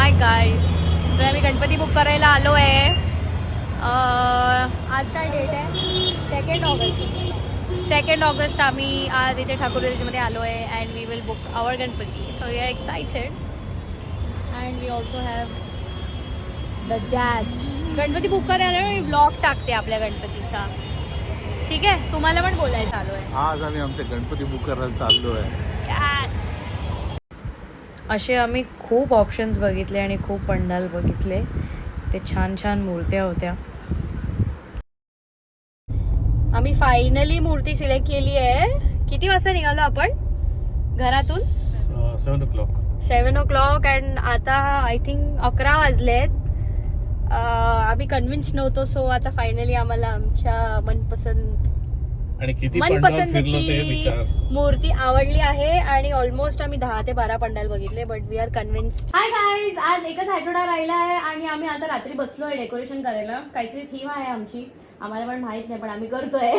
Hi guys, तर आम्ही Ganpati book करायला आलो आहे. आज काय डेट आहे? 2 ऑगस्ट. 2 ऑगस्ट आम्ही आज इथे ठाकुरदेवीमध्ये आलो आहे and we will book our Ganpati. So we are excited and we also have the डॅच. गणपती बुक करायला मी ब्लॉग टाकते आपल्या गणपतीचा. ठीक आहे, तुम्हाला पण बोलायचं आलो आहे. आज आम्ही आमचे गणपती बुक करायला चाललो आहे. असे आम्ही खूप ऑप्शन्स बघितले आणि खूप पंडाल बघितले. ते छान छान मूर्त्या होत्या. आम्ही फायनली मूर्ती सिलेक्ट केली आहे. किती वाजता निघालो आपण घरातून? 7 o'clock अँड आता आय थिंक 11 वाजलेत. आम्ही कन्व्हिन्स नव्हतो. सो आता फायनली आम्हाला आमच्या मनपसंतची मूर्ती आवडली आहे आणि ऑलमोस्ट आम्ही 10 ते 12 पंडाल बघितले. But we are convinced. Hi guys, आज एकच आठवडा राहिला आहे आणि आम्ही आता रात्री बसलोय डेकोरेशन करायला. काहीतरी थीम आहे आमची, आम्हाला पण माहित नाही पण आम्ही करतोय.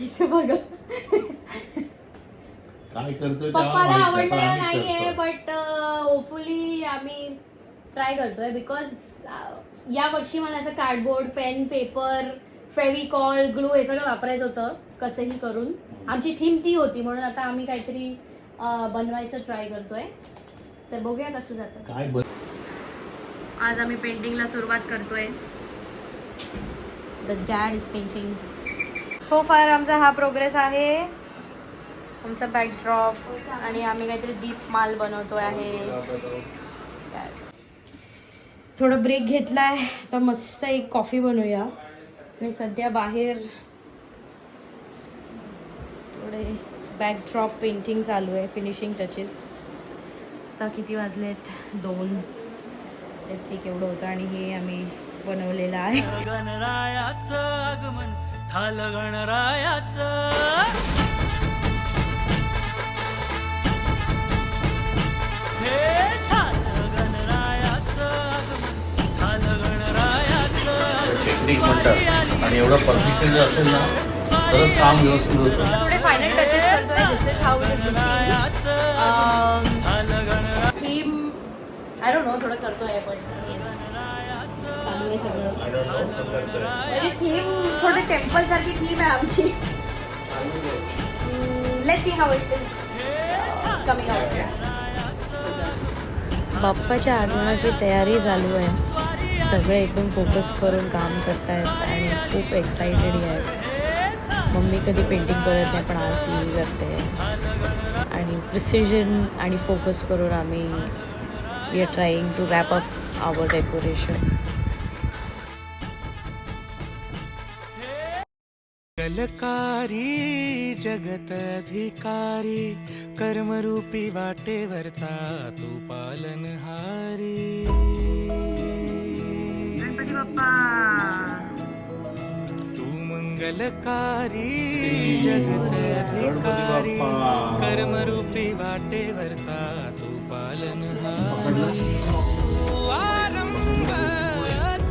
इथे बघ, पप्पाला आवडलेलं नाहीये बट होपफुली आम्ही ट्राय करतोय. बिकॉज या वर्षी मला असं cardboard, pen, paper, Fevicol, glue हे सगळं वापरायचं होतं कसंही करून. आमची थीम ती होती म्हणून आता आम्ही काहीतरी बनवायचं ट्राय करतोय. तर बघूया कसं जातं. आज आम्ही पेंटिंगला सुरुवात करतोय. The dad is painting. So फार आमचा हा प्रोग्रेस आहे. आमचा बॅकड्रॉप आणि आम्ही काहीतरी दीपमाल बनवतोय आहे. थोडं ब्रेक घेतलाय तर मस्त एक कॉफी बनवूया. मी सध्या बाहेर थोडे बॅकड्रॉप पेंटिंग चालू आहे, फिनिशिंग टचेस. आता किती वाजलेत? 2. लेट्स सी केवढं होतं. आणि हे आम्ही बनवलेलं आहे. गणरायाचं आगमन झालं, गणरायाचं आणि एवढं परफेक्शन जर असेल ना तर काम व्यवस्थित होतं. थोडे फायनल टचेस करतोय. This is how it is looking. Theme I don't know, थोडं करतोय पण चालू आहे सगळं. म्हणजे थीम थोडे टेम्पल सारखी थीम आहे आमची. Let's see how it is coming out. बाप्पाच्या आगमनाची तयारी चालू आहे. सगळे एकदम फोकस करून काम करतायत आणि खूप एक्साइटेड आहे. मम्मी कधी पेंटिंग करत नाही पण आज ती करते. आणि प्रिसिजन आणि फोकस करून आम्ही we are trying to wrap up our decoration. कलकारी जगत अधिकारी, कर्मरूपी वाटेवरचा तू पालनहारी. गणपती बाप्पा तू मंगलकारी जगत अधिकारी, कर्मरूपी वाटेवरचा तू पालनहारी. तू आरंभ,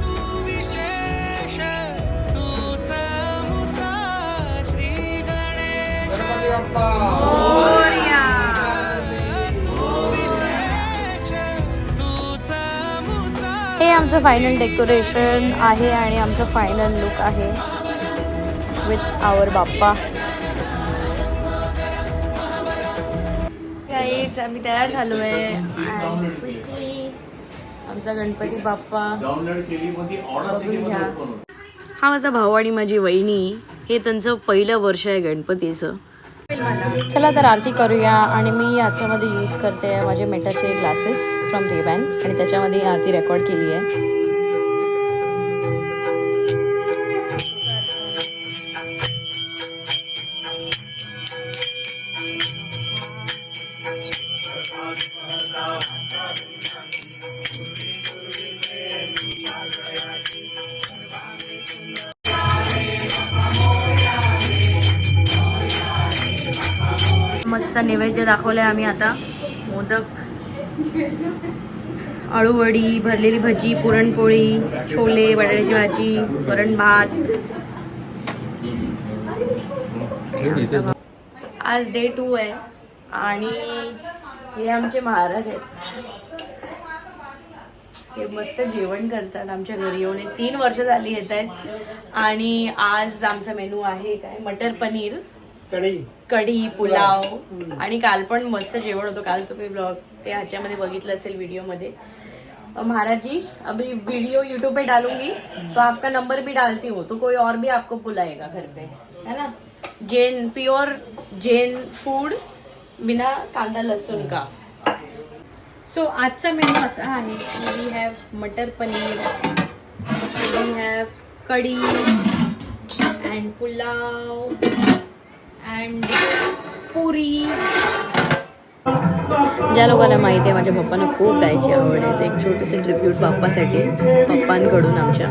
तू विशेष, तूच मुचा श्री गणेश. मोरया. हे आमचं फायनल डेकोरेशन आहे आणि आमचं फायनल लुक आहे विथ आवर बाप्पा. गाईज, आम्ही तयार झालो आहे. क्विकली आमचा गणपती बाप्पा. हा माझा भाऊ आणि माझी वहिनी. हे त्यांचं पहिलं वर्ष आहे गणपतीचं. चला तर आरती करूया. आणि मी याच्यामध्ये यूज करते माझे मेटाचे ग्लासेस फ्रॉम रेबॅन आणि त्याच्यामध्ये आरती रेकॉर्ड केली आहे. मस्त नैवेद्य दाखवलाय आम्ही आता. मोदक, आळूवडी, भरलेली भजी, पुरणपोळी, छोले, बटाट्याची भाजी, वरण भात. आज डे 2 आहे आणि हे आमचे महाराज आहेत. हे मस्त जेवण करतात आमच्या घरी येऊन. 3 वर्ष झाली येत आहेत. आणि आज आमचा मेनू आहे काय, मटर पनीर, कढी, पुलाव. आणि काल पण मस्त जेवण होतं. काल तुम्ही ब्लॉग ते ह्याच्यामध्ये बघितलं असेल व्हिडिओमध्ये. महाराज जी, अभी वीडियो यूट्यूब पे डालूंगी तो आपका नंबर भी डालती हूँ, तो कोई और भी आपको बुलाएगा घर पे, है ना. जैन, प्योर जैन फूड, बिना कांदा लसूण का. सो आजचा मेनू असा आहे की we have matar paneer, we have kadhi and pulao and puri. ज्या लोकांना माहिती आहे माझ्या पप्पांना खूप गायची आवड आहे, तर एक छोटीशी ट्रिब्यूट बाप्पासाठी पप्पांकडून आमच्या.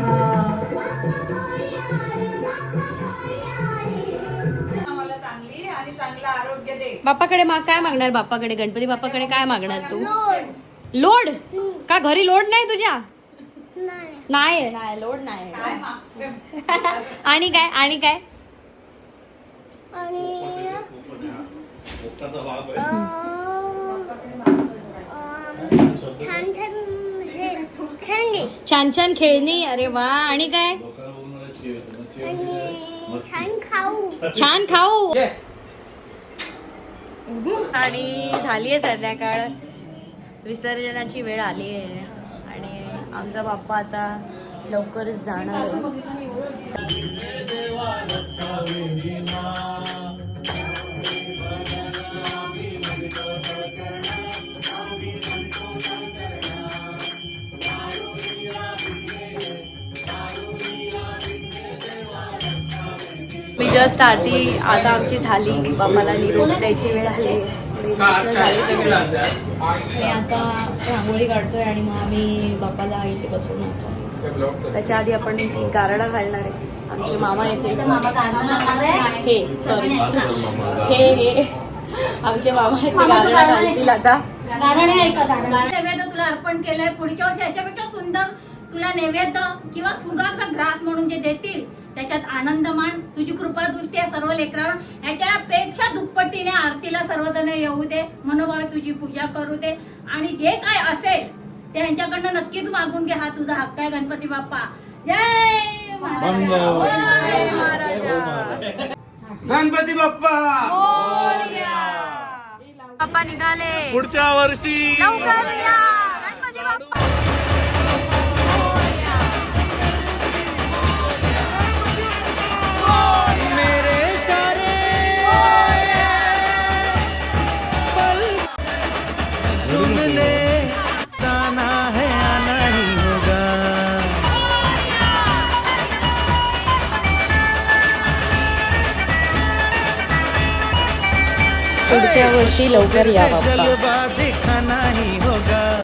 बाप्पाकडे काय मागणार? बाप्पाकडे, गणपती बाप्पाकडे काय मागणार तू? लोड का? घरी लोड नाही तुझ्या? नाही नाही लोड नाही. आणि काय? आणि काय? छान छान खेळणी. अरे वा. आणि काय? छान खाऊ. आणि झाली आहे संध्याकाळ, विसर्जनाची वेळ आली आहे आणि आमचा बाप्पा आता लवकरच जाणार आहे. मी जस्ट आरती आता आमची झाली, बाप्पाला निरोप द्यायची वेळ आली, झाली सगळं. आणि आता रांगोळी काढतोय आणि मग आम्ही बाप्पाला इथे बसवून होतो. त्याच्या आधी आपण गारडा घालणार आहे. आमचे मामा येते. हे सॉरी हे आमचे मामा येते गारडा घालतील आता. नैवेद्य तुला अर्पण केलंय, पुढच्या वर्षी याच्यापेक्षा सुंदर तुला नैवेद्य किंवा सुगाचा ग्रास म्हणून जे देतील त्याच्यात आनंद मान. तुझी कृपा दृष्टी आहे सर्व लेकरांवर, याच्यापेक्षा दुप्पटीने आरतीला सर्वजण येऊ दे, मनोभावे तुझी पूजा करू दे. आणि जे काय असेल ते यांच्याकडनं नक्कीच मागून घे. हा तुझा हक्क आहे गणपती बाप्पा. जय महाराजा. गणपती बाप्पा बाप्पा निघाले पुढच्या वर्षी लवकर या. गणपती बाप्पा. मेरे सारे पल सुन ले, गाना है आना ही होगा. पुढच्या वर्षी लवकर या बाप्पा. जलवा दिखाना ही